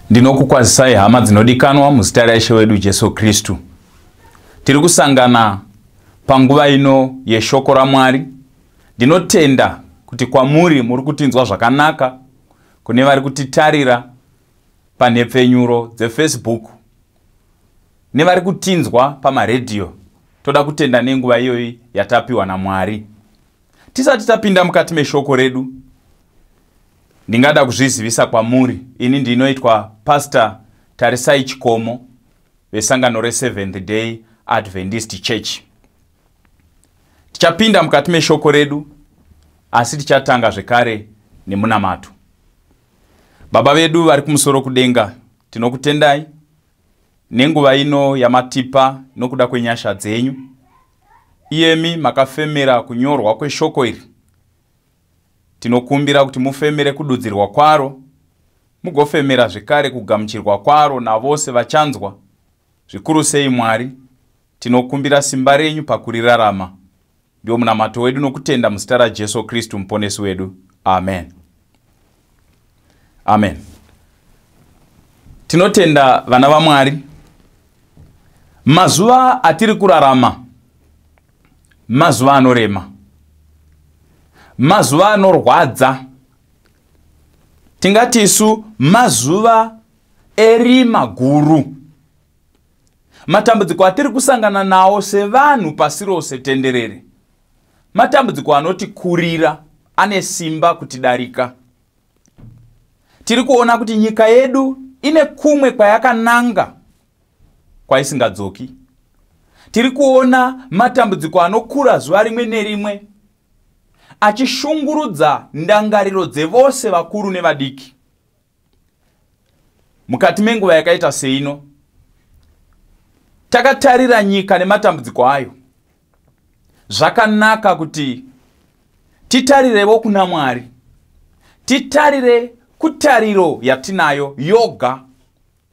Ndinokukwazisai hama dzinodikanwa muzita raIshe wedu Jesu Kristu. Tiri kusangana panguva ino yeshoko raMwari. Ndinotenda kuti kwamuri muri kutinzwa zvakanaka, kune vari kutitarira panhepfenyuro dzeFacebook, nevari kutinzwa pamaredhiyo. Toda kutenda nenguva iyoyi yatapiwa naMwari. Tisati tapinda mukati meshoko redu, ndingada kuzvizivisa kwamuri. Ini ndinoitwa Pastor Tarisai Chikomo vesangano re7th Day Adventist Church. Tichapinda mukati meshoko redu, asi tichatanga zvekare nemunamato. Baba vedu vari kumusoro kudenga, tinokutendai nenguva ino yamatipa nokuda kwenyasha dzenyu. Iyemi makafemera kunyorwa kweshoko iri. Tinokumbira kuti mufemere kududzirwa kwaro, mugofemera zvekare kugamuchirwa kwaro navose vachanzwa. Zvikuru sei Mwari, tinokumbira simba renyu pakurirarama. Ndio munamato wedu nokutenda muzita raJesu Kristu muponesi wedu. Amen. Amen. Tinotenda vana vaMwari. Mazuva atiri kurarama, mazuva anorema, mazuva anorwadza, tingati isu mazuva erima guru. Matambudziko atiri kusangana nawo sevanhu pasi rose tenderere, matambudziko anoti kurira, ane simba kutidarika. Tiri kuona kuti nyika yedu ine kumwe kwayakananga kwaisingadzoki. Tiri kuona matambudziko anokura zuva rimwe nerimwe, achishungurudza ndangariro dzevose vakuru nevadiki. Mukati menguva yakaita seino, takatarira nyika nematambudziko ayo. Zvakanaka kuti titarirewo kuna Mwari, titarire kutariro yatinayo yoga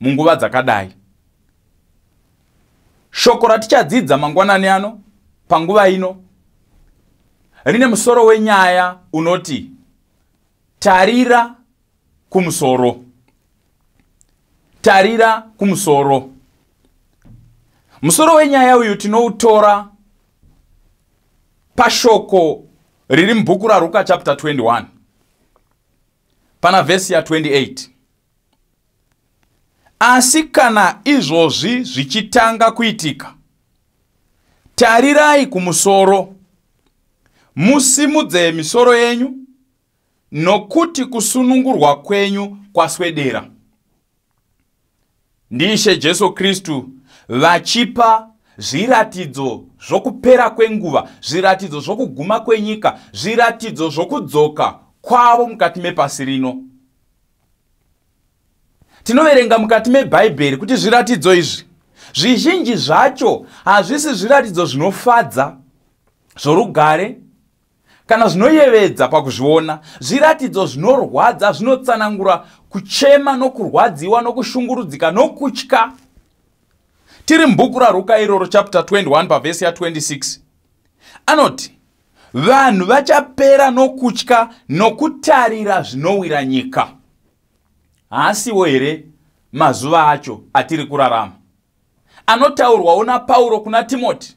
munguva dzakadai. Shoko ratichadzidza mangwanani ano panguva ino rine musoro wenyaya unoti tarira kumusoro. Tarira kumusoro. Musoro wenyaya uyu tinoutora pashoko riri mubhuku raRuka chapter 21 pana vhesi ya28. Asi kana izvozvi zvichitanga kuitika, tarirai kumusoro, musimudze misoro yenyu, nokuti kusunungurwa kwenyu kwaswedera. Ndiishe Jesu Kristu vachipa zviratidzo zvokupera kwenguva, zviratidzo zvokuguma kwenyika, zviratidzo zvokudzoka kwavo mukati mepasi rino. Tinoverenga mukati meBhaibheri kuti zviratidzo izvi zvizhinji zvacho hazvisi zviratidzo zvinofadza, zvorugare, kana zvinoyevedza pakuzviona. Zviratidzo zvinorwadza, zvinotsanangura kuchema nokurwadziwa nokushungurudzika nokutya. Tiri mubhuku raRuka iroro chapter 21 pavhesi ya26. Anoti, vanhu vachapera nokutya nokutarira zvinowira nyika. Asiwo here mazuva acho atiri kurarama. Anotaurwawo naPauro kuna Timoti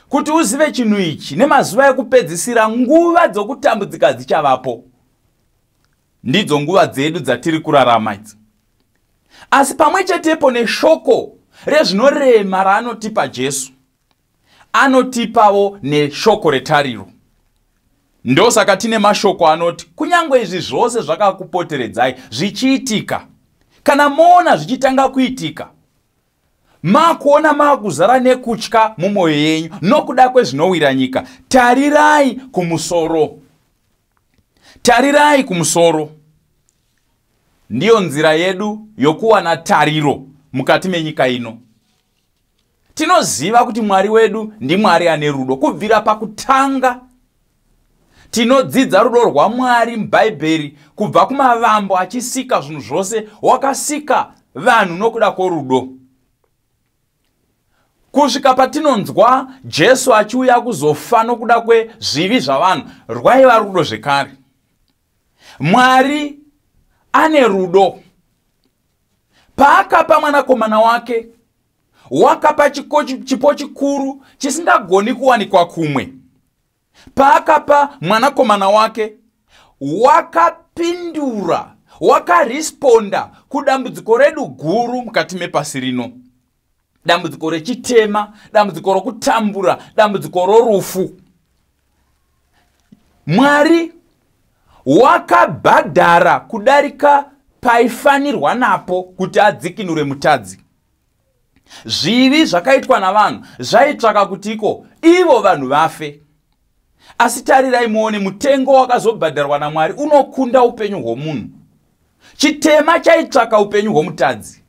kuti uzive chinhu ichi, nemazuva ekupedzisira nguva dzokutambudzika dzichavapo. Ndidzo nguva dzedu dzatiri kurarama idzi. Asi pamwe chetepo neshoko rezvinorema raanotipa Jesu, anotipawo neshoko retariro. Ndosaka tine mashoko anoti kunyangwe izvi zvose zvakakupoteredzai zvichiitika, kana moona zvichitanga kuitika, makuona makuzara nekutya mumwoyo yenyu nokuda kwezvinowira nyika, tarirai kumusoro. Tarirai kumusoro. Ndiyo nzira yedu yokuwana tariro mukati menyika ino. Tinoziva kuti Mwari wedu ndiMwari ane rudo. Kubvira pakutanga tinodzidza rudo rwaMwari muBhaibheri kubva kumavambo achisika zvinhu zvose. Wakasika vanhu nokuda kworudo. Kusvika patinonzwa Jesu achiuya kuzofa nokuda kwezvivi zvavanhu, rwaiva rudo zvekare. Mwari ane rudo. paakapa mwanakomana wake, wakapa chipo chikuru chisingagoni kuwanikwa kumwe. Paakapa mwanakomana wake, wakapindura, wakaresponda kudambudziko redu guru mukati mepasi rino. Dambudziko rechitema, dambudziko rokutambura, dambudziko rorufu. Mwari wakabhadhara kudarika paifanirwa napo kuti adzikinure mutadzi. Zvivi zvakaitwa navanhu zvaitsvaka kutiko ivo vanhu vafe. Asi tarirai muone mutengo wakazobhadharwa naMwari unokunda upenyu hwomunhu. Chitema chaitsvaka upenyu hwomutadzi.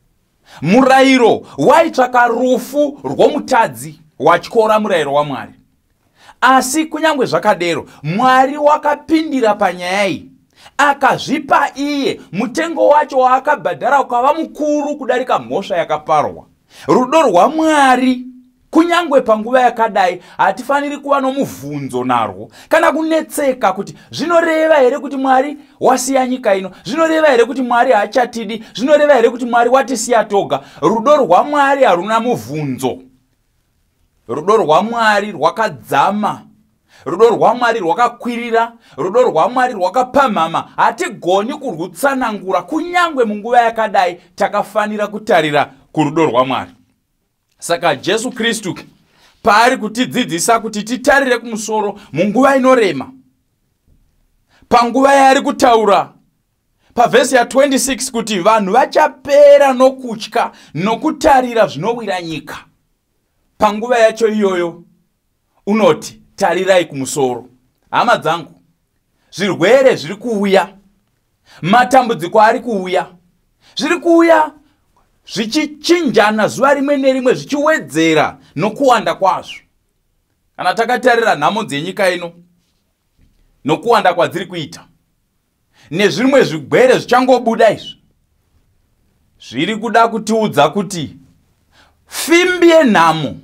Murayiro waitsvaka rufu rwomutadzi watyora murayiro waMwari. Asi kunyange zvakadero, Mwari wakapindira panyaya iyi, akazvipa iye mutengo wacho waakabhadhara ukava mukuru kudarika mhosva yakaparwa. Rudo rwaMwari kunyange panguva yakadai hatifaniri kuva nomubvunzo narwo kana kunetseka kuti zvinoreva here kuti Mwari wasiya nyika ino, zvinoreva here kuti Mwari haachatidi, zvinoreva here kuti Mwari watisiya toga. Rudo rwaMwari haruna mubvunzo. Rudo rwaMwari rwakadzama, rudo rwaMwari rwakakwirira, rudo rwaMwari rwakapamhama. Hatigoni kurwutsanangura kunyange munguva yakadai takafanira kutarira kurudo rwaMwari. Saka Jesu Kristu paari kutidzidzisa kuti titarire kumusoro munguva inorema, panguva yaari kutaura pavhesi ya26 kuti vanhu vachapera nokutya nokutarira zvinowira nyika. Panguva yacho iyoyo unoti tarirai kumusoro. Hama dzangu, zvirwere zviri kuuya, matambudziko ari kuuya, zviri kuuya zvichichinjana zuva rimwe nerimwe, zvichiwedzera nokuwanda kwazvo. Kana takatarira nhamo dzenyika ino nokuwanda kwadziri kuita, nezvimwe zvigwere zvichangobuda izvi, zviri kuda kutiudza kuti fimbi yenhamo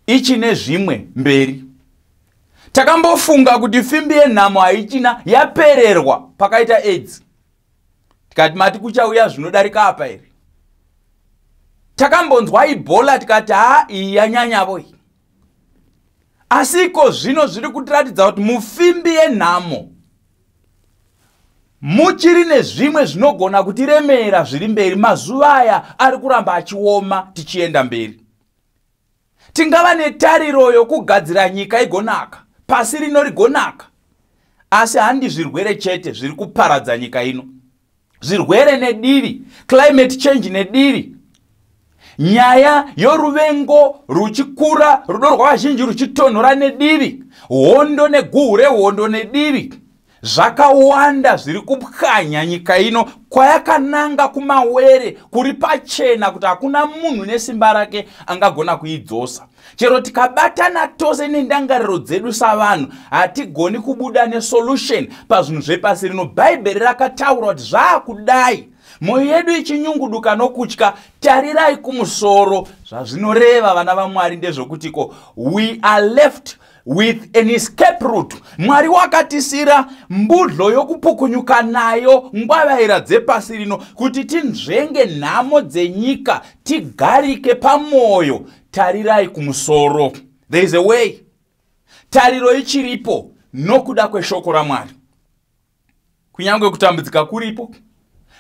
ichine zvimwe mberi. Takambofunga kuti fimbi yenhamo haichina, yapererwa pakaita AIDS. Tikati mati kuchauya zvinodarika apa here. Takambonzwa Ebola tikati iyi yanyanyavo iyi. Asiko zvino zviri kutiratidza kuti mufimbi yenhamo muchiri nezvimwe zvinogona kutiremera zviri mberi. Mazuva aya ari kuramba achioma tichienda mberi. Tingava netariro yokugadzira nyika igonaka, pasi rino rigonaka, asi handi zvirwere chete zviri kuparadza nyika ino. Zvirwere nediri, climate change nediri, nyaya yoruvengo ruchikura, rudo rwavazhinji ruchitonhora nediri, hondo neguhure hondo nediri, zvakawanda zviri kupwanya nyika ino kwayakananga kumawere kuri pachena kuti hakuna munhu nesimba rake angagona kuidzosa. Chero tikabatana tose nendangariro dzedu savanhu hatigoni kubuda nesolution pazvinhu zvepasi rino. Bhaibheri rakataura kuti zvaakudai mwoyo yedu ichinyunguduka nokutya, tarirai kumusoro. Zvazvinoreva vana vaMwari ndezvokutiko we are left with an escape route. Mwari wakatisira mbudhlo yokupukunyuka nayo ngwavaira dzepasi rino kuti tinzvenge nhamo dzenyika tigarike pamoyo. Tarirai kumusoro. There is a way. Tariro ichiripo nokuda kweshoko raMwari. Kunyange kutambudzika kuripo,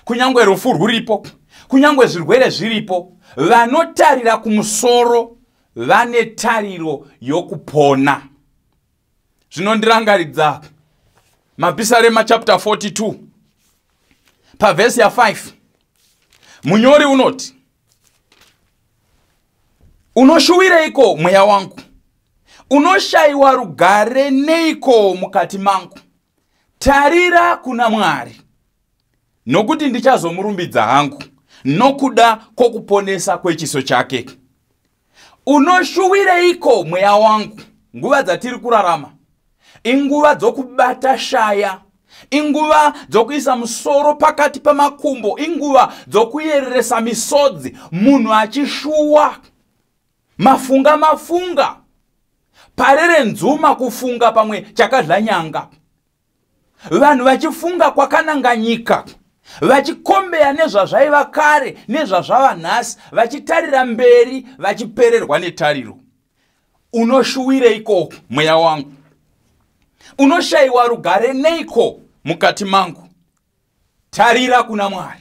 kunyange rufu rwuripo, kunyange zvirwere zviripo, vanotarira kumusoro vane tariro yokupona. Zvinondirangaridza Mapisarema chapter 42 pavhesi ya5. Munyori unoti, unoshuwireiko mweya wangu? Unoshayiwa rugare neiko mukati mangu? Tarira kuna Mwari, nokuti ndichazomurumbidza hangu nokuda kwokuponesa kwechiso chake. Unoshuwireiko mweya wangu? Nguva dzatiri kurarama inguva dzokubata shaya, inguva dzokuisa musoro pakati pamakumbo, inguva dzokuyereresa misodzi, munhu achishuwa, mafunga parere nzuma kufunga pamwe chakadla nyanga, vanhu vachifunga kwakananga nyika, vachikombeya nezvazvaiva kare nezvazvava nhasi, vachitarira mberi, vachipererwa netariro. Unoshuwireiko mweya wangu? Unoshayiwa rugare neiko mukati mangu? Tarira kuna Mwari.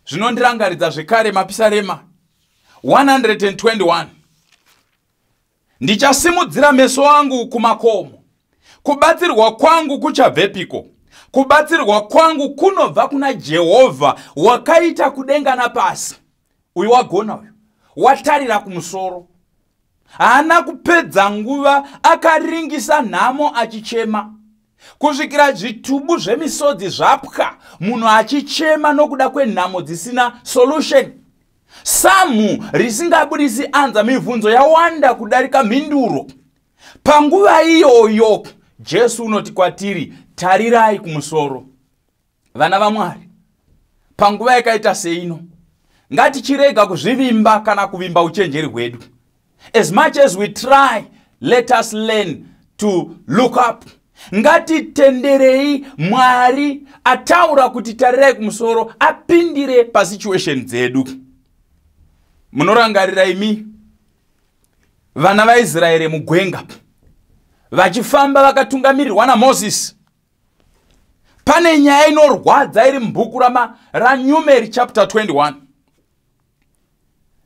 Zvinondirangaridza zvekare Mapisarema 121. Ndichasimudzira meso angu kumakomo. Kubatsirwa kwangu kuchabvepiko? Kubatsirwa kwangu kunobva kuna Jehovha wakaita kudenga napasi. Uyu wagona uyu. Watarira kumusoro. Haana kupedza nguva akaringisa nhamo achichema. Kusvikira zvitubu zvemisodzi zvapwa, munhu achichema nokuda kwenhamo dzisina solution. Samu risingabudisi anza, mibvunzo yawanda kudarika mhinduro. Panguva iyoyo Jesu unoti kwatiri, tarirai kumusoro. Vana vaMwari, panguva yakaita seino, ngatichirega kuzvivimba kana kuvimba uchenjeri hwedu. As much as we try, let us learn to look up. Ngatitenderei Mwari ataura kuti tarirai kumusoro, apindire pasituation dzedu. Munorangarira imi vana vaIsraeri mugwenga vachifamba vakatungamirirwa naMozisi. Pane nyaya inorwadza iri mubhuku raNumeri chapter 21.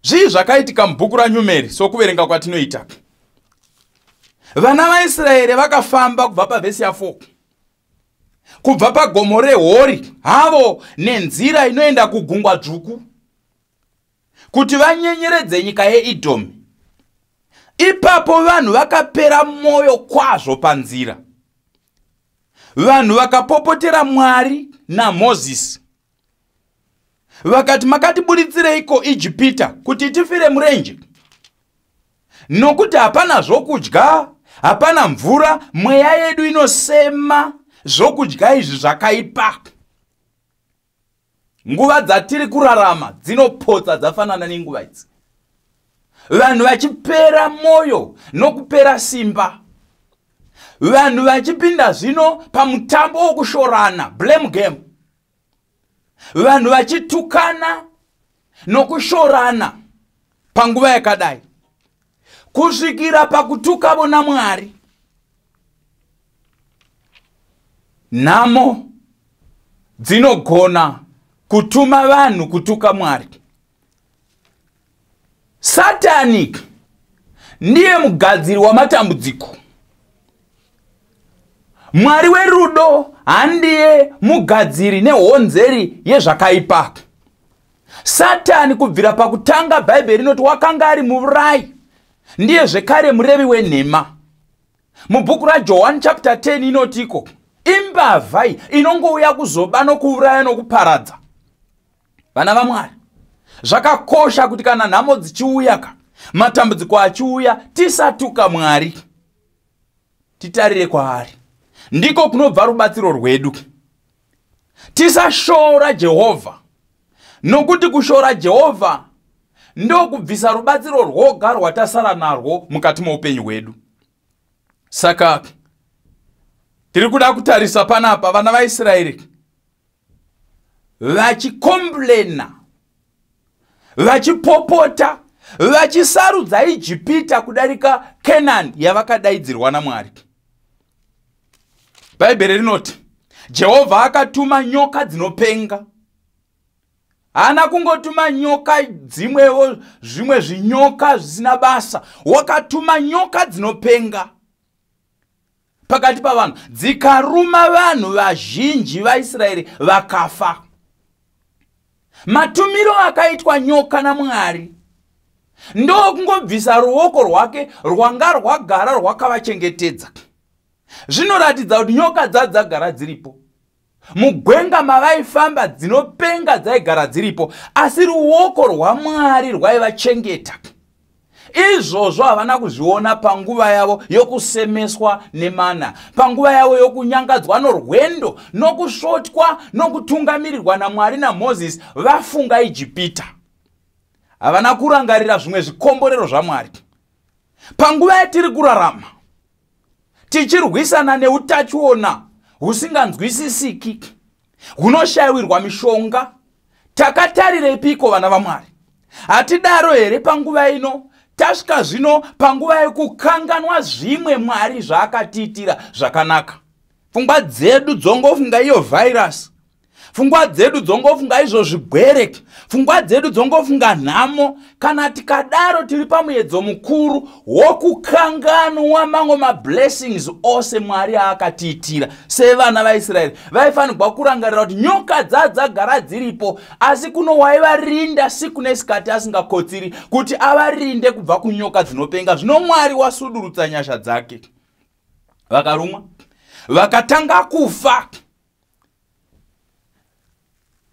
Zvii zvakaitika mubhuku raNumeri sokuverenga kwatinoita. Vana vaIsraeri vakafamba kubva pavhesi ya4 kubva pagomo reHori havo nenzira inoenda kugungwa dzvuku kuti vanyenyeredze nyika yeEdhomu. Ipapo vanhu vakapera mwoyo kwazvo panzira. Vanhu vakapopotera Mwari naMozisi. Vakati, makatibuditsereiko Ijipita kuti tifire murenje? Nokuti hapana zvokudya, hapana mvura, mweya yedu inosema zvokudya izvi zvakaipa. Nguva dzatiri kurarama dzinopotsa dzafanana nenguva idzi. Vanhu vachipera moyo nokupera simba. Vanhu vachipinda zvino pamutambo wokushorana, blame game. Vanhu vachitukana nokushorana panguva yakadai. Kusvikira pakutuka bona Mwari. Nhamo dzinogona kutuma vanhu kutuka Mwari. Satani ndiye mugadziri wamatambudziko. Mwari werudo handiye mugadziri nehonzeri yezvakaipa. Satani kubvira pakutanga Bhaibheri rinoti wakanga ari muurayi, ndiye zvekare murevi wenhema. Mubhuku raJohani chapter 10 inotiko, imbavha inongouya kuzoba nokuuraya nokuparadza. Vana vaMwari, zvakakosha kuti kana nhamo dzichiuya, matambudziko achiuya, tisatuka Mwari, titarire kwaari. Ndiko kunobva rubatsiro rwedu. Tisashora Jehovha, nokuti kushora Jehovha ndokubvisa rubatsiro rwoga rwatasara narwo mukati muupenyu hwedu. Saka tiri kuda kutarisa panapa vana vaIsraeri vachikomplena, vachipopota, vachisarudza Ijipita kudarika Kenani yavakadaidzirwa naMwari. Bhaibheri rinoti Jehovha akatuma nyoka dzinopenga. Haana kungotuma nyoka dzimwewo, zvimwe zvinyoka zvisina basa. Wakatuma nyoka dzinopenga pakati pavanhu, dzikaruma vanhu vazhinji vaIsraeri vakafa. Matumiro akaitwa nyoka naMwari ndokungobvisa ruoko rwake rwanga rwagara rwakavachengetedza. Zvinoratidza kuti nyoka dzagara dziripo. Mugwenga mavaifamba dzinopenga dzaigara dziripo, asi ruoko rwaMwari rwaivachengeta. Izvozvo havana kuzviona panguva yavo yokusemeswa nemana, panguva yavo yokunyangadzwa norwendo, nokusvotwa, nokutungamirirwa naMwari naMozisi vafunga Ijipita. Havana kurangarira zvimwe zvikomborero zvaMwari. Panguva yatiri kurarama, tichirwisana neutachiona husinganzwisisiki, hunoshayirwa mishonga. Takatarirepiko vana vaMwari? Hatidaro here panguva ino? Tasvika zvino panguva yekukanganwa zvimwe Mwari zvaakatiitira zvakanaka. Pfungwa dzedu dzongofunga iyo virus, pfungwa dzedu dzongofunga izvo zvigwere, pfungwa dzedu dzongofunga nhamo. Kana tikadaro tiri pamuedzo mukuru wokukanganwa mamwe mablessings ose Mwari aakatiitira. Sevana vaIsraeri vaifanirwa kurangarira kuti nyoka dzagara dziripo, asi kuno waivarinda siku nesikati asingakotsiri kuti avarinde kubva kunyoka dzinopenga. Zvino Mwari wasudurutsa nyasha dzake. Vakarumwa, vakatanga kufa.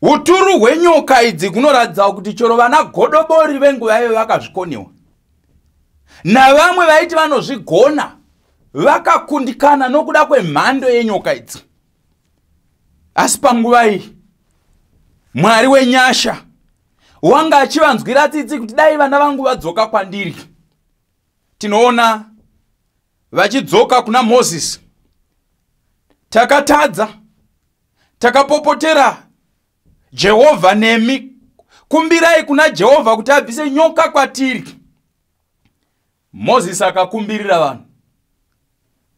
Uturu hwenyoka idzi kunoratidza kuti chero vana godobori venguva iyoyo vakazvikoniwa. Navamwe vaiti vanozvigona vakakundikana nokuda kwemhando yenyoka idzi. Asi panguva iyi Mwari wenyasha wanga achivanzwira tsitsi kuti dai vana vangu vadzoka kwandiri. Tinoona vachidzoka kuna Moses. Takatadza, takapopotera Jehovha nemi. Kumbirai kuna Jehovha kuti abvise nyoka kwatiri. Moses akakumbirira vanhu.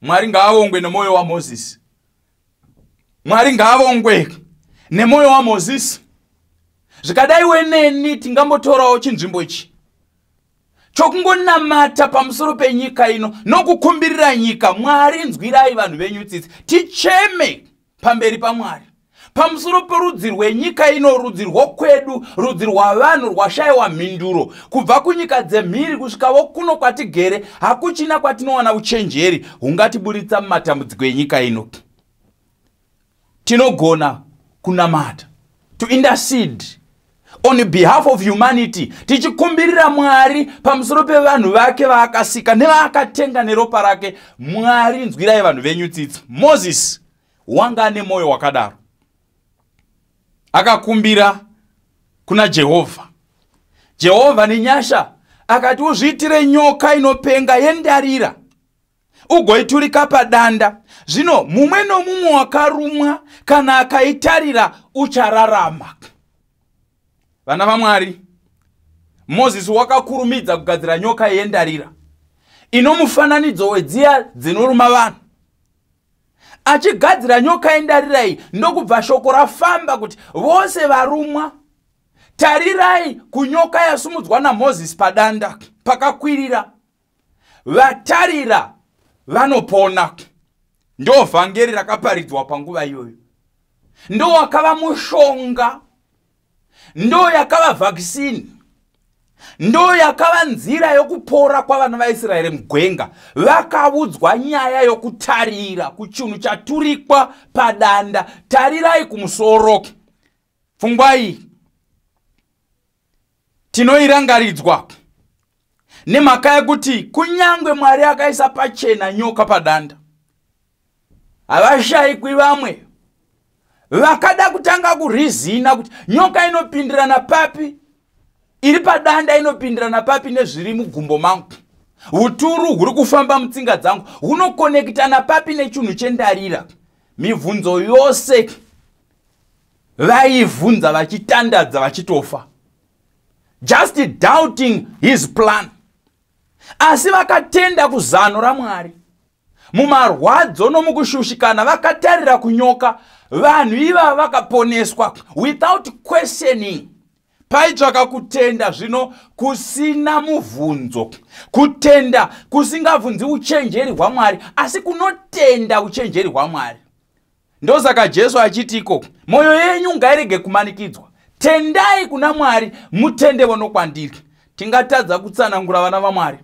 Mwari ngaavongwe nemoyo wa Moses. Mwari ngaavongwe nemoyo wa Moses. Zvikadai weneni tingambotorawo chinzvimbo ichi chokungonamata pamusoro penyika ino nokukumbirira nyika. Mwari nzwirai vanhu venyu tsitsi, ticheme pamberi paMwari pamusoro perudzi rwenyika ino, rudzi rwokwedu, rudzi rwavanhu rwashayiwa mhinduro kubva kunyika dzemhiri kusvikawo kuno kwatigere. Hakuchina kwatinowana uchenjeri hungatiburitsa mumatambudziko enyika ino. Tinogona kunamata, to intercede on behalf of humanity, tichikumbirira Mwari pamusoro pevanhu vake vaakasika nevaakatenga neropa rake. Mwari nzwirai vanhu venyu tsitsi. Moses wanga ane moyo wakadaro, akakumbira kuna Jehovha. Jehovha nenyasha akati uzviitire nyoka inopenga yendarira ugoiturika padanda. Zvino mumwe nomumwe wakarumwa kana akaitarira uchararama. Vana vaMwari, Moses wakakurumidza kugadzira nyoka yendarira inomufananidzo wedziya dzinoruma vanhu. Achigadzira nyoka yendarira iyi ndokubva shoko rafamba kuti vose varumwa, tarirai kunyoka yasumudzwa naMoses padanda pakakwirira, vatarira vanopona. Ndo vhangeri rakaparidzwa panguva iyoyo. Ndo wakava mushonga, ndo yakava vaccine, ndo yakava nzira yokupora kwavana vaIsraeri mugwenga. Vakaudzwa nyaya yokutarira kuchinhu chaturikwa padanda. Tarirai kumusoro. Pfungwa iyi tinoirangaridzwa nemhaka yekuti kunyangwe Mwari akaisa pachena nyoka padanda, havashayikwi vamwe vakada kutanga kurizina kuti nyoka inopindirana papi, iri padanda inopindirana papi nezviri mugumbo mangu. Uturu huri kufamba mutsinga dzangu hunokonekitana papi nechinhu chendarira. Mibvunzo yose vaivhunza vachitandadza vachitofa, just doubting his plan. Asi vakatenda kuzano raMwari. Mumarwadzo nomukushushikana vakatarira kunyoka. Vanhu iva vakaponeswa without questioning. Paitsvaka kutenda zvino kusina muvhunzo, kutenda kusingabvunzi uchenjeri hwaMwari asi kunotenda uchenjeri hwaMwari. Ndosaka Jesu achitiko, moyo yenyu ngairege kumanikidzwa, tendai kuna Mwari, mutendewo nokwandiri. Tingatadza kutsanangura vana vaMwari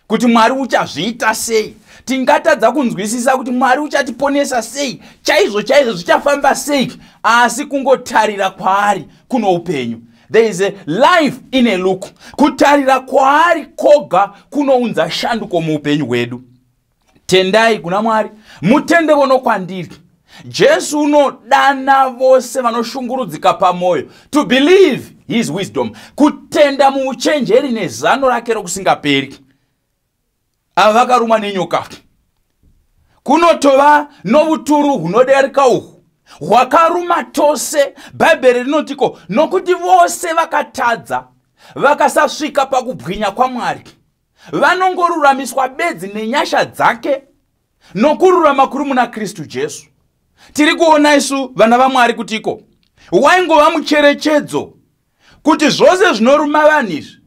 kuti Mwari uchazviita sei, tingatadza kunzwisisa kuti Mwari uchatiponesa sei, chaizvo chaizvo zvichafamba sei, asi kungotarira kwaari kuno upenyu. There is a life in a look. Kutarira kwaari koga kunounza shanduko muupenyu hwedu. Tendai kuna Mwari, mutendewo nokwandiri. Jesu unodana vose vanoshungurudzika pamoyo to believe his wisdom, kutenda muuchenjeri nezano rake rokusingaperi. Ava vakarumwa nenyoka kunotova novuturu hunodereka uhu hwakaruma tose. Bhaibheri rinotiko nokuti vose vakatadza vakasasvika pakubwinya kwaMwari, vanongoruramiswa bedzi nenyasha dzake nokururama kuri muna Kristu Jesu. Tiri kuona isu vana vaMwari kutiko waingova mucherechedzo kuti zvose zvinoruma vanhu izvi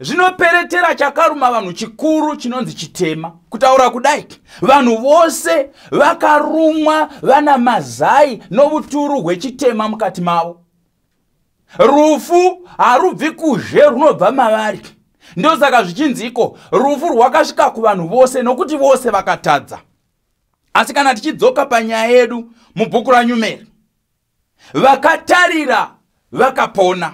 zvinoperetera chakaruma vanhu chikuru chinonzi chitema. Kutaura kudai, vanhu vose vakarumwa vana mazai novuturu hwechitema mukati mavo. Rufu harubvi kuzhe, runobva mavari. Ndio saka zvichinziko rufu rwakasvika kuvanhu vose nokuti vose vakatadza. Asi kana tichidzoka panyaya yedu mubhuku raNyumeri, vakatarira vakapona.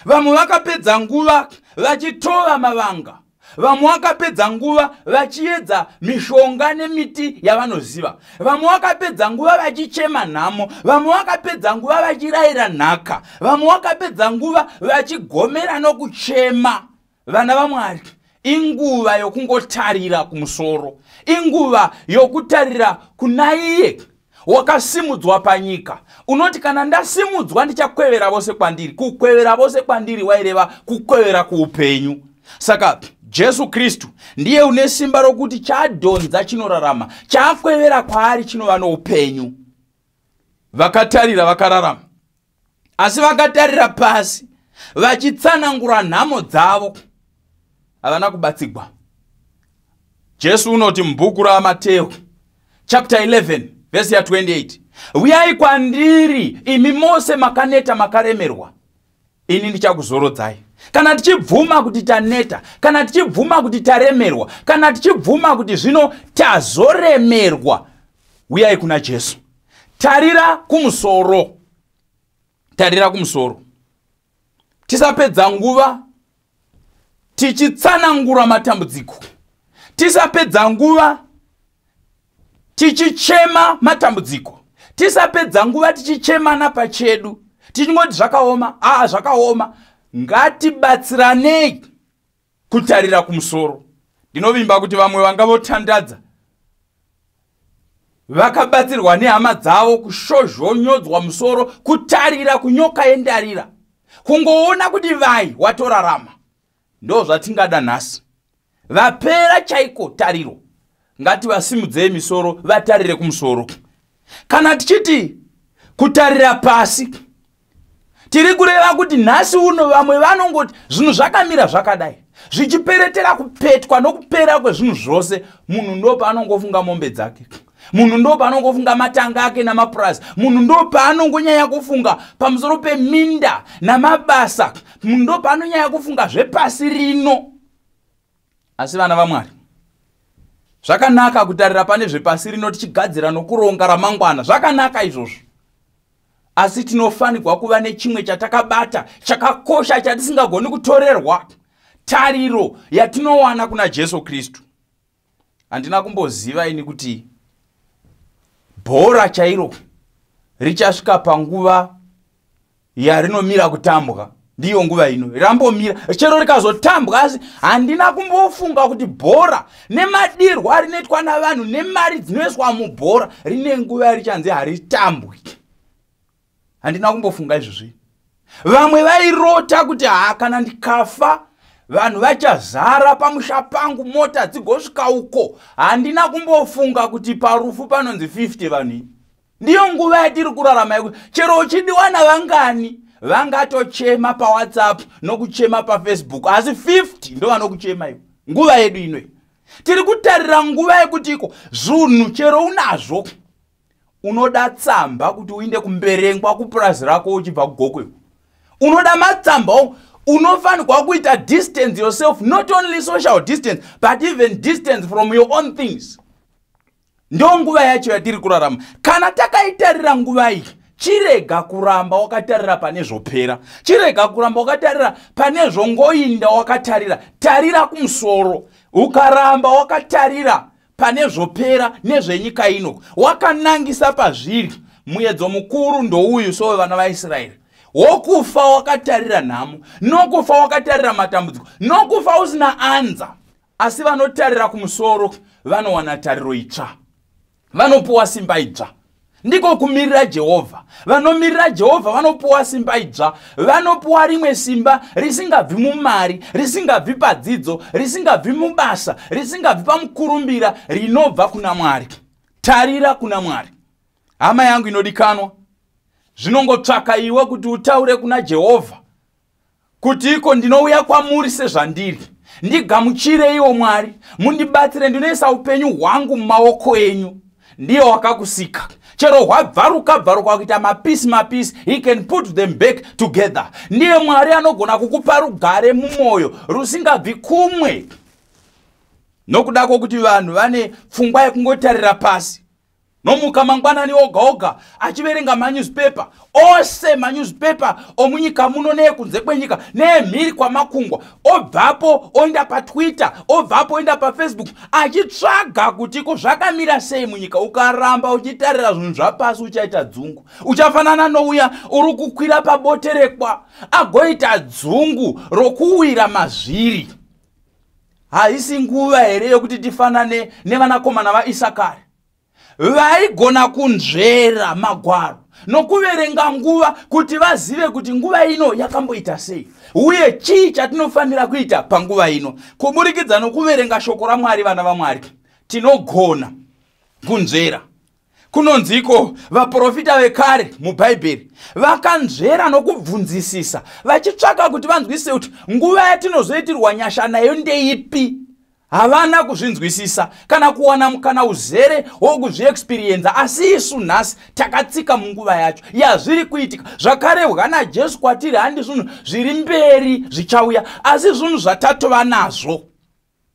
Vamwe vakapedza nguva vachitova mavanga, vamwe vakapedza nguva vachiedza mishonga nemiti yavanoziva, vamwe vakapedza nguva vachichema nhamo, vamwe vakapedza nguva vachirayira nhaka, vamwe vakapedza nguva vachigomera nokuchema. Vana vaMwari, inguva yokungotarira kumusoro, inguva yokutarira kuna iye wakasimudzwa panyika. Unoti kana ndasimudzwa ndichakwevera vose kwandiri. Kukwevera vose kwandiri waireva kukwevera kuupenyu. Saka Jesu Kristu ndiye une simba rokuti chadhonza chinorarama, chakwevera kwaari chinova noupenyu. Vakatarira vakararama, asi vakatarira pasi vachitsanangura nhamo dzavo havana kubatsigwa. Jesu unoti mubhuku raMateo chapter 11 verse ya 28, uyai kwandiri imi mose makaneta makaremerwa, ini ndichakuzorodzai. Kana tichibvuma kuti taneta, kana tichibvuma kuti taremerwa, kana tichibvuma kuti zvino tazoremerwa, uyai kuna Jesu. Tarira kumusoro, tarira kumusoro. Tisapedza nguva tichitsanangura matambudziko, tisapedza nguva tichichema matambudziko, tisapedza nguva tichichemana pachedu tichingoti zvakaoma, zvakaoma. Ngatibatsiranei kutarira kumusoro. Ndinovimba kuti vamwe vanga votandadza vakabatsirwa nehama dzavo kushozhonyodzwa musoro, kutarira kunyoka yendarira, kungoona kuti vai watorarama. Ndo zvatingada nhasi. Vapera chaiko tariro, ngativasimudzei misoro vatarire kumusoro. Kana tichiti kutarira pasi, tiri kureva kuti nhasi uno vamwe vanongoti zvinhu zvakamira zvakadai, zvichiperetera kupetwa nokupera kwezvinhu zvose. Munhu ndo paanongofunga mombe dzake, munhu ndo paanongofunga matanga ake namapurazi, munhu ndo paanongonyanya kufunga pamusoro peminda namabasa, munhu ndo paanonyanya kufunga zvepasi rino. Asi vana vaMwari, zvakanaka kutarira pane zvepasi rino tichigadzira nokuronga ramangwana, zvakanaka izvozvo. Asi tinofanirwa kuva nechimwe chatakabata chakakosha chatisingagoni kutorerwa, tariro yatinowana kuna Jesu Kristu. Handina kumboziva ini kuti bhora chairo richasvika panguva yarinomira kutambwa. Ndiyo nguva ino rambomira, chero rikazotambwa. Asi handina kumbofunga kuti bhora nemadirwa rinoitwa navanhu nemari dzinoiswa mubhora rine nguva richanzi haritambwi. Handina kumbofunga izvozvi. Vamwe vairota kuti kana ndikafa vanhu vachazara pamusha pangu, mota dzigosvika uko. Handina kumbofunga kuti parufu panonzi 50 vanhu. Ndiyo nguva yatiri kurarama yekuti chero uchidiwa navangani vangatochema paWhatsApp nokuchema paFacebook, asi 50 ndo vanokuchema ivo. Nguva yedu ino tiri kutarira nguva yekutiko zvinhu chero unazvo unoda tsamba kuti uinde kumberengwa kupurazi rako uchibva kugokwe. Unoda matsamba, unofanirwa kuita distance yourself, not only social distance but even distance from your own things. Ndio nguva yacho yatiri kurarama. Kana takaitarira nguva iyi, chirega kuramba wakatarira pane zvopera, chirega kuramba wakatarira pane zvongoinda wakatarira. Tarira kumusoro. Ukaramba wakatarira pane zvopera nezvenyika ino, wakanangisa pazviri, muedzo mukuru ndouyu sove vana vaIsraeri. Wokufa wakatarira nhamo, nokufa wakatarira matambudziko, nokufa usina anza. Asi vanotarira kumusoro vanowana tariro itsva, vanopuwa simba itsva. ndiko kumirira Jehovha. Vanomirira Jehovha vanopuwa simba idzva, vanopuwa rimwe simba risingabvi mumari, risingabvi padzidzo, risingabvi mubasa, risingabvi pamukurumbira, rinobva kuna Mwari. Tarira kuna Mwari. Hama yangu inodikanwa, zvinongotsvaka iwe kuti utaure kuna Jehovha kuti iko ndinouya kwamuri sezvandiri, ndigamuchire iwo Mwari, mundibatsire, ndinoisa upenyu hwangu mumaoko enyu. Ndiye wakakusika. Chero hwabvaruka kuita mapisi, he can put them back together. Ndiye Mwari anogona kukupa rugare mumwoyo rusingabvi kumwe. Nokuda kwokuti vanhu vane pfungwa yekungotarira pasi. Nomuka mangwanani oga achiverenga manewspaper, ose manewspaper omunyika muno nekunze kwenyika, nemhiri kwamakungwa, obvapo oenda paTwitter, obvapo oenda paFacebook, achitsvaga kuti ko zvakamira sei munyika. Ukaramba uchitarira zvinhu zvapasi uchaita dzungu. Uchafanana nouya uri kukwira paboterekwa agoita dzungu rokuwira mazviri. Haisi nguva here yokuti tifanane nevanakomana vaIsakari vaigona kunzvera magwaro nokuverenga nguva kuti vazive kuti nguva ino yakamboita sei uye chii chatinofanira kuita panguva ino. Kuburikidza nokuverenga shoko raMwari, vana vaMwari, tinogona kunzvera. Kunonziko vaprofita vekare mubhaibheri vakanzvera nokubvunzisisa vachitsvaka kuti vanzwisise kuti nguva yatinozoitirwa nyasha nayo ndeipi. Havana kuzvinzwisisa kana kuwana mukana uzere wokuzviexperienza, asi isu nhasi takatsika munguva yacho yazviri kuitika. Zvakarehwa naJesu kwatiri handi zvinhu zviri mberi zvichauya, asi zvinhu zvatatova nazvo.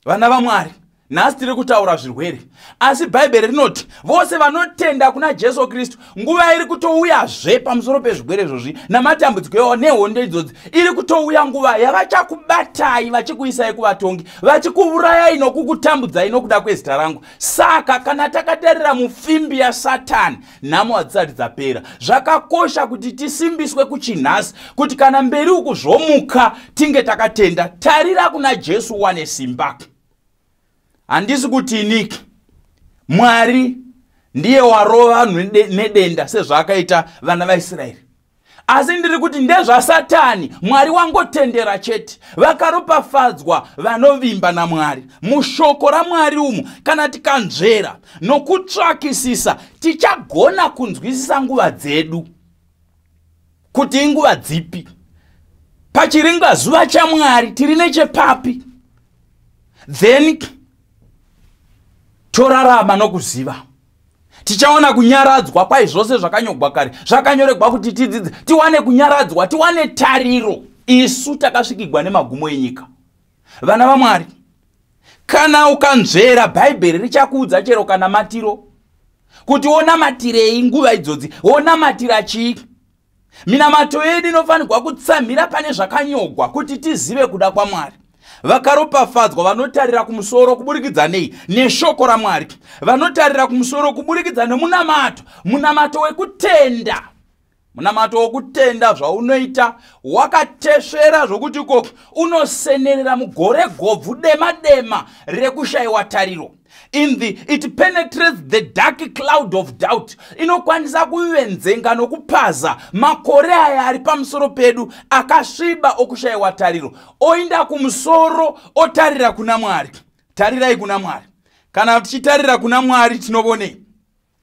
Vana vaMwari, nhasi tiri kutaura zvirwere, asi bhaibheri rinoti vose vanotenda kuna Jesu Kristu nguva iri kutouyazve pamusoro pezvirwere izvozvi namatambudziko nehondo idzodzi. Iri kutouya nguva yavachakubatai vachikuisai kuvatongi, vachikuurayai nokukutambudzai nokuda kwezita rangu. Saka kana takatarira mufimbi yaSatani, nhamo hadzisati dzapera. Zvakakosha kuti tisimbiswe kuchinhasi kuti kana mberi uku zvomuka tinge takatenda. Tarira kuna Jesu wane simba. Handisi kuti iniki Mwari ndiye warova nedenda sezvakaita vana vaIsraeri, asi ndiri kuti ndezvaSatani. Mwari wangotendera chete. Vakaropafadzwa vanovimba naMwari. Mushoko raMwari umu kana tikanzvera nokutsvakisisa tichagona kunzwisisa nguva dzedu kuti inguva dzipi. Pachiringa zuva chaMwari tiri nechepapi. Then torarama nokuziva. Tichaona kunyaradzwa kwaizvose zvakanyogwa kare. Zvakanyorerwa kuti tidzidze, tiwane kunyaradzwa, tiwane tariro. Isu takasvikigwa nemagumo enyika. Vana vaMwari, kana ukanzvera bhaibheri richakuudza chero kana matiro kuti onamatirei nguva idzodzi, onamatira chii. Minamato yedu inofanirwa kutsamhira pane zvakanyogwa kuti tizive kuda kwaMwari. Vakaropafadzwa vanotarira kumusoro kuburikidza nei? Neshoko raMwari. Vanotarira kumusoro kuburikidza nemunamato, munamato wekutenda. Munamato wokutenda zvaunoita wakatesvera zvokuti ko unosenerera mugore gobvu dema rekushayiwa tariro. It penetrates the dark cloud of doubt. Inokwanisa kuvenzenga nokupaza makore aya ari pamusoro pedu akasviba okushayiwa tariro. Oinda kumusoro otarira kuna Mwari. Tarirai kuna Mwari. Kana tichitarira kuna Mwari tinobonei?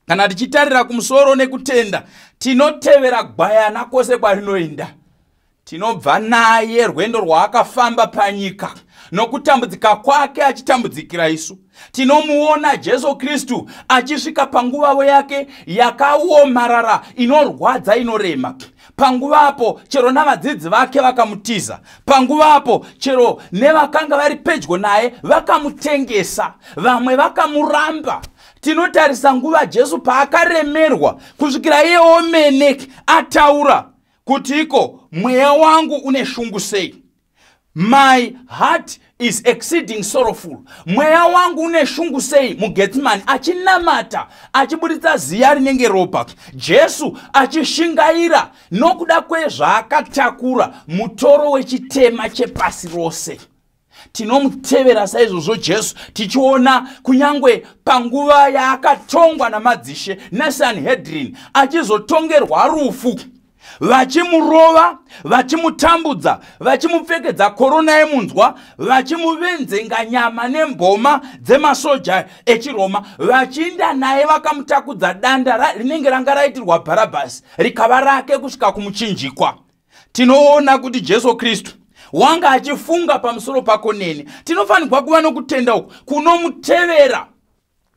Kana tichitarira kumusoro nekutenda, tinotevera gwayana kwose kwarinoenda. Tinobva naye rwendo rwaakafamba panyika nokutambudzika kwake achitambudzikira isu. Tinomuona Jesu Kristu achisvika panguva yake yakaomarara inorwadza inorema. Panguvapo chero navadzidzi vake vakamutiza. Panguvapo chero nevakanga vari pedyo naye vakamutengesa, vamwe vakamuramba. Tinotarisa nguva Jesu paakaremerwa kusvikira iye omene ataura kuti iko mweya wangu une shungu sei. My heart is exceeding sorrowful. Mweya wangu une shungu sei muGetsemani achinamata achibuditsa ziya rinenge ropa. Jesu achishingaira nokuda kwezvaakatakura mutoro wechitema chepasi rose. tinomutevera saizvozvo Jesu, tichiona kunyangwe panguva yaakatongwa namadzishe naSanhedrin achizotongerwa rufu, vachimurova, vachimutambudza, vachimupfekedza korona yemunzwa, vachimuvenzenga nyama nemboma dzemasoja echiRoma, vachiinda naye vakamutakudza danda rinenge ranga raitirwa Bharabhasi rikava rake kusvika kumuchinjikwa. Tinoona kuti Jesu Kristu wanga achifunga pamusoro pako neni. Tinofanirwa kuva nokutenda uku kunomutevera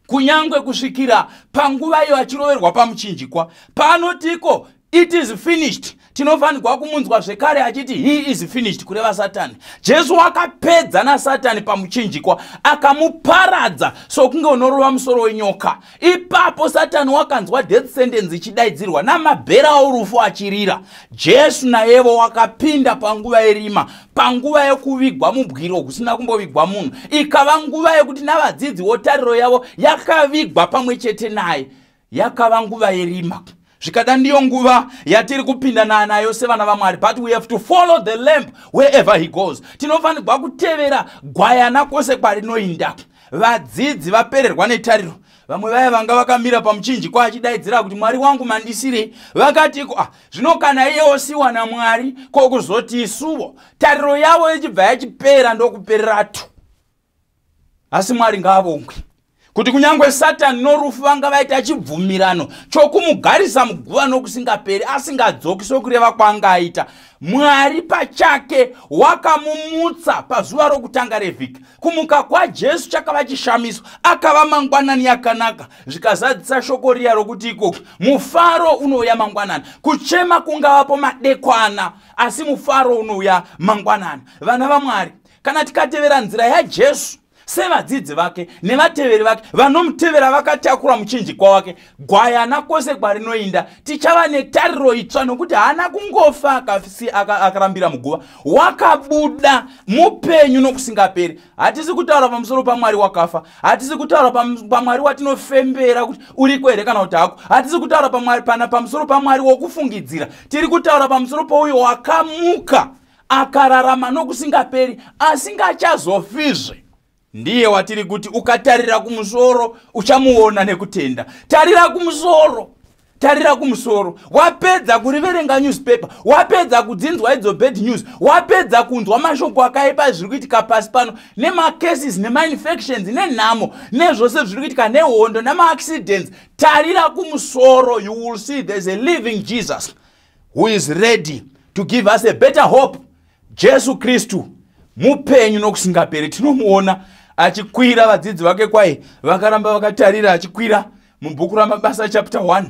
kunyangwe kusvikira panguva iyo achiroverwa pamuchinjikwa. Panotiko it is finished, tinofanirwa kumunzwa zvekare achiti he is finished kureva Satani. Jesu akapedza naSatani pamuchinjikwa akamuparadza sokunge unorova musoro wenyoka. Ipapo Satani wakanzwa death sentence ichidaidzirwa namabhera orufu achirira. Jesu nayevo wakapinda panguva yerima, panguva yekuvigwa mubwiro kusina kumbovigwa munhu, ikava nguva yekuti navadzidzi votariro yavo yakavigwa pamwe chete naye, yakava nguva yerima. Zvikada ndiyo nguva yatiri kupinda nayo sevana vaMwari, but we have to follow the lamb wherever he goes. Tinofanirwa kutevera gwayana kwose kwarinoinda. Vadzidzi vapererwa netariro, vamwe vaya vanga vakamira pamuchinjikwa achidaidzira kuti Mwari wangu mandisirei, vakatiko zvino kana iye osiwa naMwari ko kuzoti isuwo. Tariro yavo ichibva yachipera ndokupereratu. Asi Mwari ngaavongwe kuti kunyangwe Satani norufu vanga vaita chibvumirano chokumugarisa muguva nokusingaperi asingadzoki sokureva kwanga aita, Mwari pachake wakamumutsa pazuva rokutanga revhiki. Kumuka kwaJesu chakava chishamiso, akava mangwanani yakanaka. Zvikazadzisa shoko riya rokuti ikoko mufaro unouya mangwanani. Kuchema kungavapo madekwana, asi mufaro unouya mangwanani. Vana vaMwari, kana tikatevera nzira yaJesu sevadzidzi vake nevateveri vake vanomutevera vakatakura muchinjikwa wake, gwayana kwose kwarinoinda tichava netariro itsva, nokuti haana kungofa akarambira muguva, wakabuda mupenyu nokusingaperi. Hatisi kutaura pamusoro paMwari wakafa, hatisi kutaura paMwari watinofembera kuti uriko here kana kuti hako, hatisi kutaura pamusoro paMwari wokufungidzira, tiri kutaura pamusoro pouyo wakamuka akararama nokusingaperi asingachazofizve. Ndiye watiri kuti ukatarira kumusoro uchamuona nekutenda. Tarira kumusoro, tarira kumusoro. Wapedza kuriverenga newspaper, wapedza kudzinzwa idzo bad news, wapedza kunzwa mashoko akaipa zviri kuitika pasi pano, nema cases, nema infections, nenhamo, nezvose zviri kuitika, nehondo, nema accidents. Tarira kumusoro, you will see there's a living Jesus who is ready to give us a better hope. Jesu Kristu mupenyu nokusingaperi. Tinomuona achikwira, vadzidzi vake kwai vakaramba vakatarira, achikwira mubhuku raMabasa chapter 1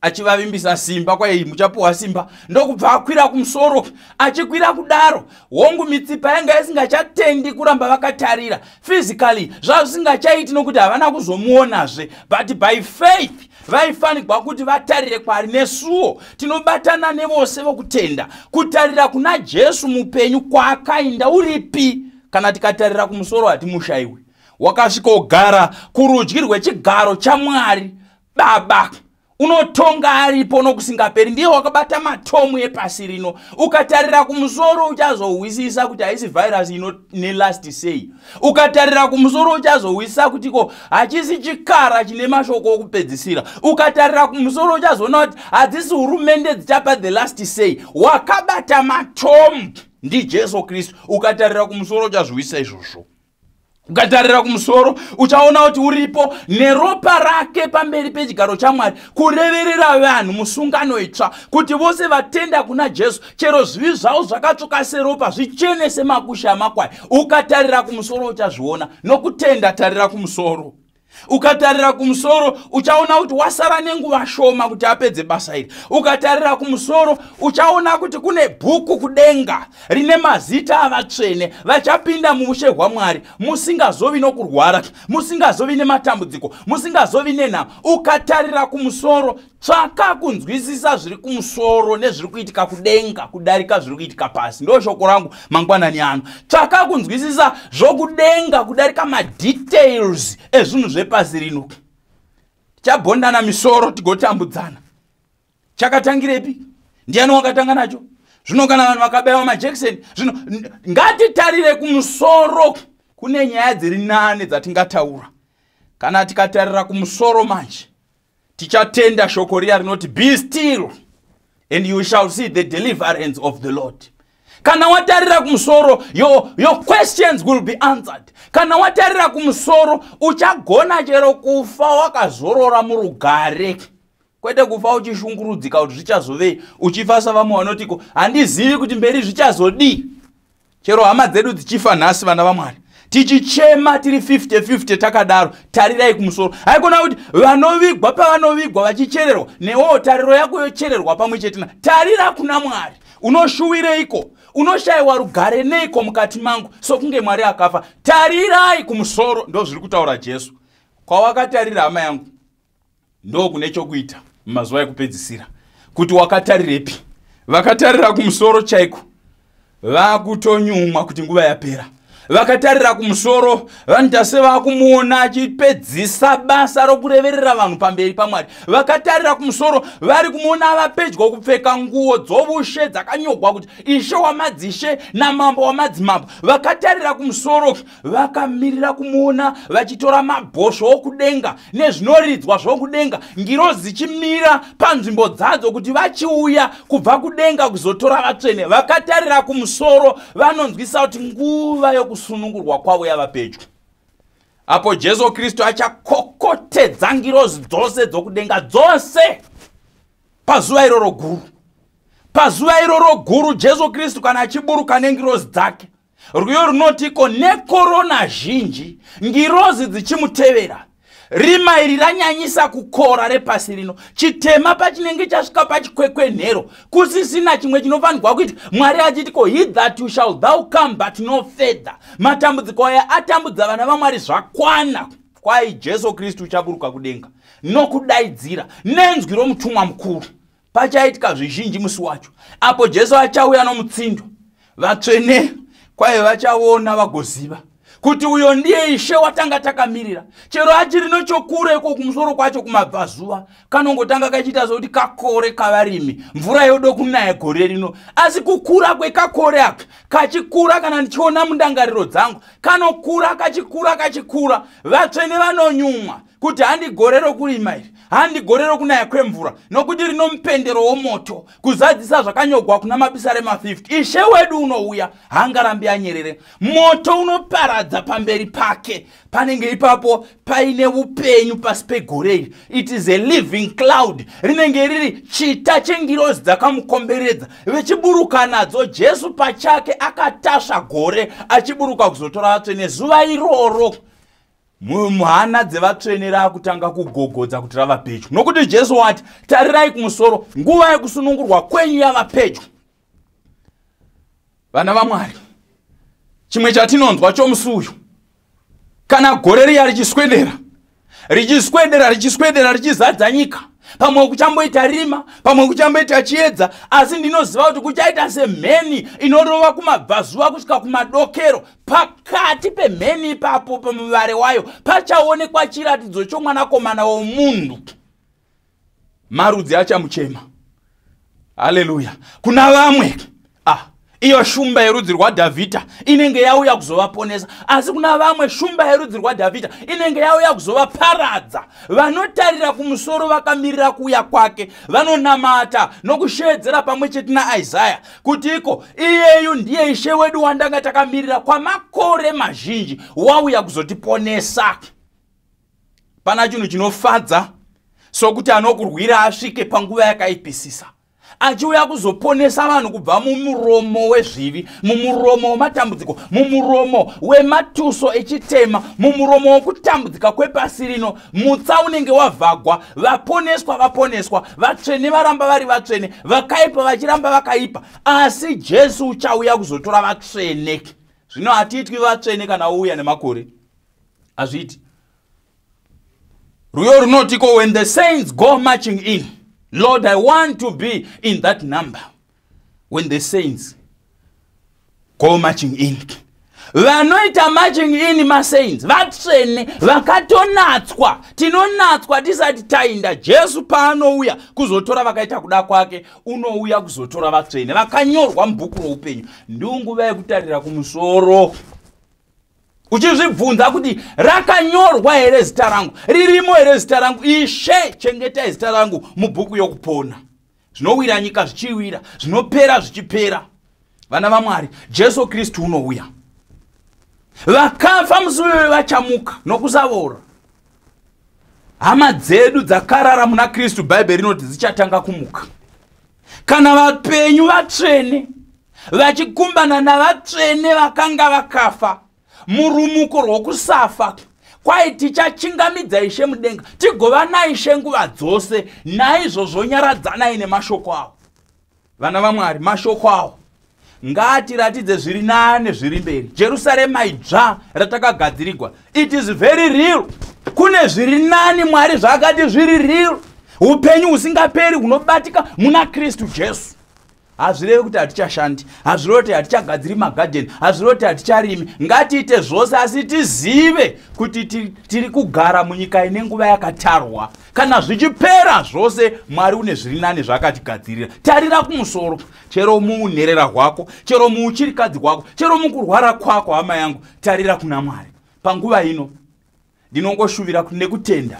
achivavimbisa simba, kwai muchapuwa simba, ndokubva akwira kumusoro. Achikwira kudaro, hongu mitsipa yanga isingachatendi kuramba vakatarira physically, zvazvisingachaiti nokuti havana kuzomuonazve, but by faith vaifanirwa kuti vatarire kwari. Nesuwo tinobatana nevose vokutenda kutarira kuna Jesu mupenyu kwaakainda uripi. Kana tikatarira kumusoro hatimushayiwi. Wakasvika kugara kurudyi rwechigaro chaMwari Baba, unotonga aripo nokusingaperi, ndiye wakabata matomu epasi rino. Ukatarira kumusoro uchazowisisa kuti haisi virus ine last say. Ukatarira kumusoro uchazowisisa kuti ko hachisi chikara chine mashoko okupedzisira. Ukatarira kumusoro uchazoona kuti hadzisi hurumende dzichapa the last say. Wakabata matomu ndi Jesu Kristu. Ukatarira kumusoro uchazvowisa izvozvo. Ukatarira kumusoro uchaona kuti uripo neropa rake pamberi pechigaro chaMwari, kureverera vanhu musungano itsva, kuti vose vatenda kuna Jesu chero zvivi zvavo zvakatsvuka seropa zvichene semakusha amakwai. Ukatarira kumusoro uchazviona nokutenda. Tarira kumusoro. Ukatarira kumusoro uchaona kuti wasara nenguva shoma kuti apedze basa iri. Ukatarira kumusoro uchaona kuti kune bhuku kudenga rine mazita avatsvene vachapinda muushe hwaMwari, musingazovi nokurwara, musingazovi nematambudziko, musingazovi nenhamo. Ukatarira kumusoro, tsvaka kunzwisisa zviri kumusoro nezviri kuitika kudenga kudarika zviri kuitika pasi. Ndo shoko rangu mangwanani ano. Tsvaka kunzwisisa zvokudenga kudarika madetails ezvinhu zvepasi rino. Chabhondana misoro tigotambudzana. Chakatangirepi? Ndiani wakatanga nacho? Zvino kana vanhu vakabayiwa majekiseni, zvino ngatitarire kumusoro. Kune nyaya dziri 8 dzatingataura. Kana tikatarira kumusoro manje, tichatenda shoko riya rinoti be still and you shall see the deliverance of the Lord. Kana watarira kumusoro, your questions will be answered. Kana watarira kumusoro, uchagona chero kufa wakazorora murugare. Kwete kufa uchishungurudzika kuti zvichazovei, uchifasa vamwe vanotiko handizivi kuti mberi zvichazodi. Chero hama dzedu dzichifa nhasi vana vaMwari, tichichema tiri 50-50 takadaro, tarirai kumusoro. Haikona kuti vanovigwa pavanovigwa vachichererwa, newo tariro yako yochererwa pamwe chete. Tarira kuna Mwari. Unoshuwireiko? Unoshayiwa rugare neiko mukati mangu sokunge Mwari akafa? Tarirai kumusoro. Ndo zviri kutaura Jesu. Kwawakatarira hama yangu, ndo kune chokuita mumazuva ekupedzisira. Kuti wakatarirepi? Vakatarira kumusoro chaiko, vakutonyumwa kuti nguva yapera. Vakatarira kumusoro, vanhu sevakumuona achipedzisa basa rokureverera vanhu pamberi paMwari. Vakatarira kumusoro, vari kumuona ava pedyo kupfeka nguo dzovushe dzakanyogwa kuti Ishe wamadzishe namambo wamadzimambo. Vakatarira kumusoro, vakamirira kumuona vachitora mabhosvo okudenga nezvinoridzwa zvokudenga, ngirozi dzichimira panzvimbo dzadzo kuti vachiuya kubva kudenga kuzotora vatsvene. Vakatarira kumusoro, vanonzwisa kuti nguva yokusunungurwa kwavo yava pedyo. Apo Jesu Kristu achakokotedza ngirozi dzose dzokudenga dzose pazuva iroro guru. Pazuva iroro guru Jesu Kristu kana achiburuka nengirozi dzake, rwiyo runotiko nekorona zhinji, ngirozi dzichimutevera. Rima iri ranyanyisa kukora repasi rino. Chitema pachinenge chasvika pachikwekwenhero, kusisina chimwe chinofanirwa kuita. Mwari achitiko hitherto shall thou come but no further. Matambudziko aya atambudza vana vaMwari zvakwana. Kwai Jesu Kristu uchaburuka kudenga nokudaidzira nenzwi romutumwa mukuru. Pachaitika zvizhinji musi wacho. Apo Jesu achauya nomutsindo, vatsvene kwai vachaona vagoziva kuti uyo ndiye Ishe watanga takamirira. Chero achiri nochokureko kumusoro kwacho kumabvazuva, kanongotanga kachita zoti kakore kavarimi, mvura yodo kunaya gore rino. Asi kukura kwekakore aka kachikura, kana ndichiona mundangariro dzangu, kanokura kachikura, vatsvene vanonyumwa kuti handi gore rokurima iri, handi gore rokunaya kwemvura, nokuti rino mupendero womoto kuzadzisa zvakanyogwa kuna Mapisarema 50. Ishe wedu unouya, haangarambi anyerere. Moto unoparadza pamberi pake. Panenge ipapo paine upenyu pasi pegore iri. It is a living cloud. Rinenge riri chita chengirozi dzakamukomberedza, vechiburuka nadzo. Jesu pachake akatasva gore achiburuka kuzotora vatsvene. Zuva iroro muhana dzevatsvene raakutanga kugogodza kuti rava pedyo, nokuti Jesu wati tarirai kumusoro, nguva yekusunungurwa kwenyu yava pedyo. Vana vaMwari, chimwe chatinonzwa chomusi uyu, kana gore riya richiswedera richizadza nyika, pamwe kuchamboita rima, pamwe kuchamboita chiedza, asi ndinoziva kuti kuchaita semheni inorova kumabvazuva kusvika kumadokero. Pakati pemheni ipapo pamuvare wayo pachaonekwa chiratidzo chomwanakomana womunhu. Marudzi achamuchema. Haleluya. Kuna vamwe iyo shumba yerudzi rwaDhavhidha inenge yauya kuzovaponesa, asi kuna vamwe shumba yerudzi rwaDhavhidha inenge yauya kuzovaparadza. Vanotarira kumusoro vakamirira kuuya kwake, vanonamata nokushedzera pamwe chete naIsaya kuti iko iyeyu ndiye Ishe wedu wandanga takamirira kwamakore mazhinji, wauya kuzotiponesa. Pana chinhu chinofadza sokuti anokurwira asvike panguva yakaipisisa, achiuya kuzoponesa vanhu kubva mumuromo wezvivi, mumuromo wematambudziko, mumuromo wematuso echitema, mumuromo wokutambudzika kwepasi rino. Mutsa unenge wavhagwa, vaponeswa, vatsvene varamba vari vatsvene, vakaipa vachiramba vakaipa. Asi Jesu uchauya kuzotora vatsvene. Zvino hatiitwi vatsvene kana uuya nemakore, hazviiti. Rwiyo runotiko when the saints go marching in, Lord, I want to be in that number. When the saints go marching in, vanoita marching in masaints vatsvene vakatonatswa. Tinonatswa tisati tainda. Jesu paanouya kuzotora vakaita kuda kwake, unouya kuzotora vatsvene vakanyorwa mubhuku roupenyu. Ndinguva yekutarira kumusoro, uchizvibvunza kuti rakanyorwa here zita rangu, ririmo here zita rangu. Ishe, chengetai zita rangu mubhuku yokupona. Zvinowira nyika zvichiwira, zvinopera zvichipera. Vana vaMwari, Jesu Kristu unouya. Vakafa musuwe vachamuka nokusavora. Hama dzedu dzakarara muna Kristu, Bhaibheri rinoti dzichatanga kumuka. Kana vapenyu vatsvene vachikumbana navatsvene vakanga vakafa murumuko rwokusafa, kwai tichachingamidza Ishe mudenga, tigova naIshe nguva dzose. Naizvozvo nyaradzanai nemashoko avo. Vana vaMwari, mashoko avo ngatiratidze zviri nane zviri mberi. Jerusalema idzva ratakagadzirirwa, it is very real. Kune zviri nani Mwari zvakati zviri real. Upenyu husingaperi hunobatika muna Kristu Jesu. Hazvirevi kuti hatichashandi, hazvirevi kuti hatichagadziri magadheni, hazvirevi kuti haticharimi. Ngatiite zvose asi tizive kuti tiri kugara munyika ine nguva yakatarwa. Kana zvichipera zvose, Mwari une zviri nani zvakatigadzirira. Tarira kumusoro. Chero muunherera hwako, chero muuchirikadzi hwako, chero mukurwara kwako, hama yangu, tarira kuna Mwari. Panguva ino ndinongoshuvira kuti nekutenda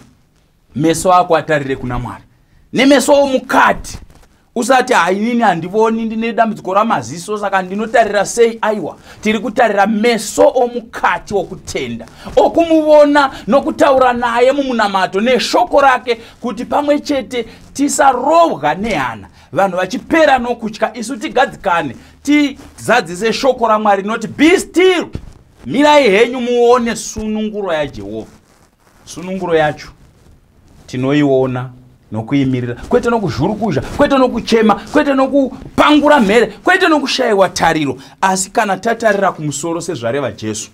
meso ako atarire kuna Mwari. Nemeso omukati. Usati inini handivoni, ndine dambudziko ramaziso saka ndinotarira sei. Aiwa, tiri kutarira meso omukati okutenda, okumuvona nokutaura naye mumunamato neshoko rake, kuti pamwe chete tisarovwa nehana, vanhu vachipera nokutya, isu tigadzikane, tizadzise shoko raMwari rinoti be still, mirai henyu muone sununguro yaJehovha. Sununguro yacho tinoiona nokuimirira, kwete nokuzhurukuzha, kwete nokuchema, kwete nokupangura mhere, kwete nokushayiwa tariro. Asi kana tatarira kumusoro sezvareva Jesu,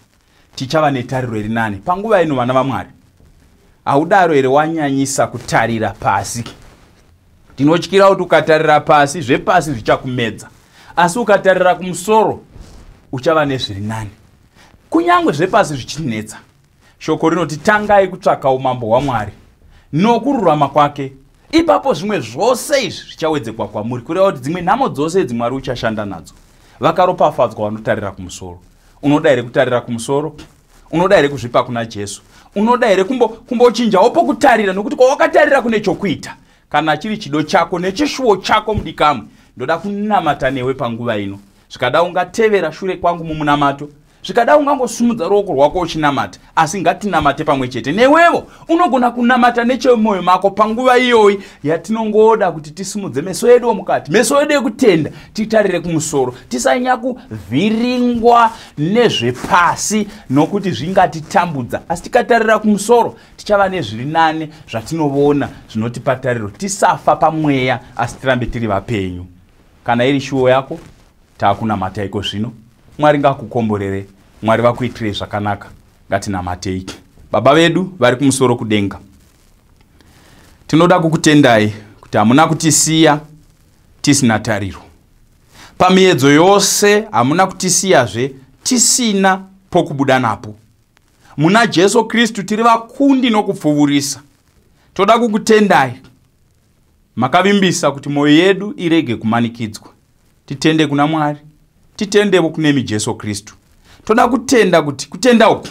tichava netariro iri nani. Panguva ino vana vaMwari, haudaro here wanyanyisa kutarira pasi? Tinotyira kuti ukatarira pasi, zvepasi zvichakumedza. Asi ukatarira kumusoro, uchava nezviri nani. Kunyangwe zvepasi zvichinetsa, shoko rinoti tangai kutsvaka umambo hwaMwari nokururama kwake, ipapo zvimwe zvose izvi zvichawedzekwa kwamuri. Kureva kuti dzimwe nhamo dzose idzi Mwari uchashanda nadzo. Vakaropafadzwa vanotarira kumusoro. Unoda here kutarira kumusoro? Unoda here kuzvipa kuna Jesu? Unoda here kumbochinjawo pokutarira, nokuti kwawakatarira kune chokuita. Kana chiri chido chako nechishuwo chako mudikamwe, ndoda kunamata newe panguva ino. Zvikada ungatevera shure kwangu mumunamato, zvikada ungangosumudza ruoko rwako uchinamata, asi ngatinamate pamwe chete. Newewo unogona kunamata nechemwoyo mako panguva iyoyi yatinongoda kuti tisimudze meso edu omukati, meso edu ekutenda, titarire kumusoro, tisanyanya kuvhiringwa nezvepasi nokuti zvingatitambudza. Asi tikatarira kumusoro, tichava nezviri nane zvatinoona zvinotipa tariro, tisafa pamweya asi tirambe tiri vapenyu. Kana iri shuwo yako, taakunamata iko zvino. Mwari ngakukomborere, Mwari vakuitire zvakanaka. Ngatinamate. Baba vedu vari kumusoro kudenga, tinoda kukutendai kuti hamuna kutisiya tisina tariro. Pamiedzo yose hamuna kutisiyazve tisina pokubuda napo. Muna Jesu Kristu tiri vakundi nokupfuvurisa. Toda kukutendai, makavimbisa kuti moyo yedu irege kumanikidzwa. Titende kuna Mwari, titendewo kunemi Jesu Kristu. Toda kutenda kuti kutenda uku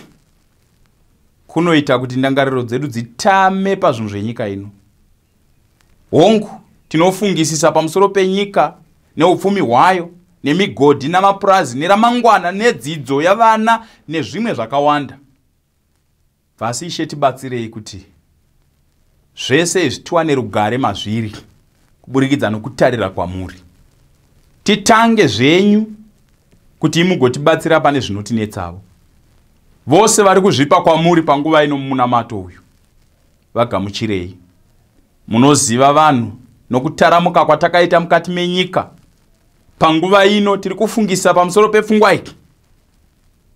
kunoita kuti ndangariro dzedu dzitame pazvinhu zvenyika ino. Hongu tinofungisisa pamusoro penyika neupfumi hwayo, nemigodhi namapurazi, neramangwana, nedzidzo yavana nezvimwe zvakawanda. Vasi Ishe tibatsirei kuti zvese izvi tiwane rugare mazviri kuburikidza nokutarira kwamuri. Titange zvenyu kuti mugotibatsira pane zvinotinetsawo. Vose vari kuzvipa kwamuri panguva ino mumunamato uyu, vagamuchirei. Munoziva vanhu nokutaramuka kwatakaita mukati menyika. Panguva ino tiri kufungisa pamusoro pepfungwa iki.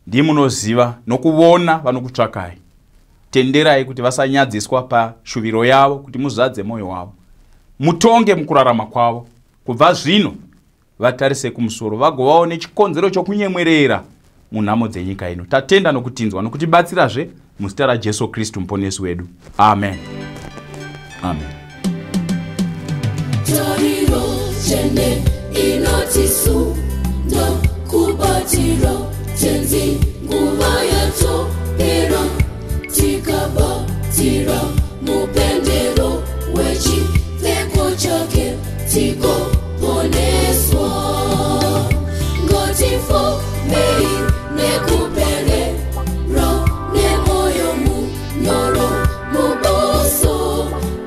Ndimunoziva nokuona vanokutsvakai. Tenderai kuti vasanyadziswa pashuviro yavo, kuti muzadze moyo wavo. Mutonge mukurarama kwavo. Kubva zvino vatarise kumusoro, vagovawo nechikonzero chokunyemwerera munhamo dzenyika ino. Tatenda nokutinzwa nokutibatsirazve muzita raJesu Kristu muponesi wedu. Amen. Amen. Tariro chene inotisu ndo kubatiro tenzi nguva yacho pera tikabatira mupendero wechi peko chake tiko poneswa ngotifo mei nekupere ra nemoyo mu nyoro muboso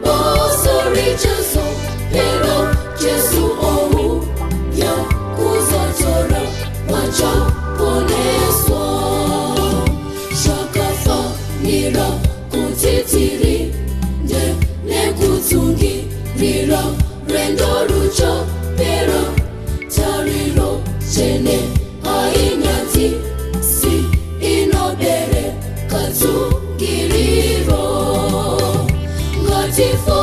boso richaso pero Jesu ohu ya kuzotora wacha poneswa shakafa nira kutitiri nde nekutungi rira rendo rucha pera tariro chene ainyati si inobere katungiriro ngatifo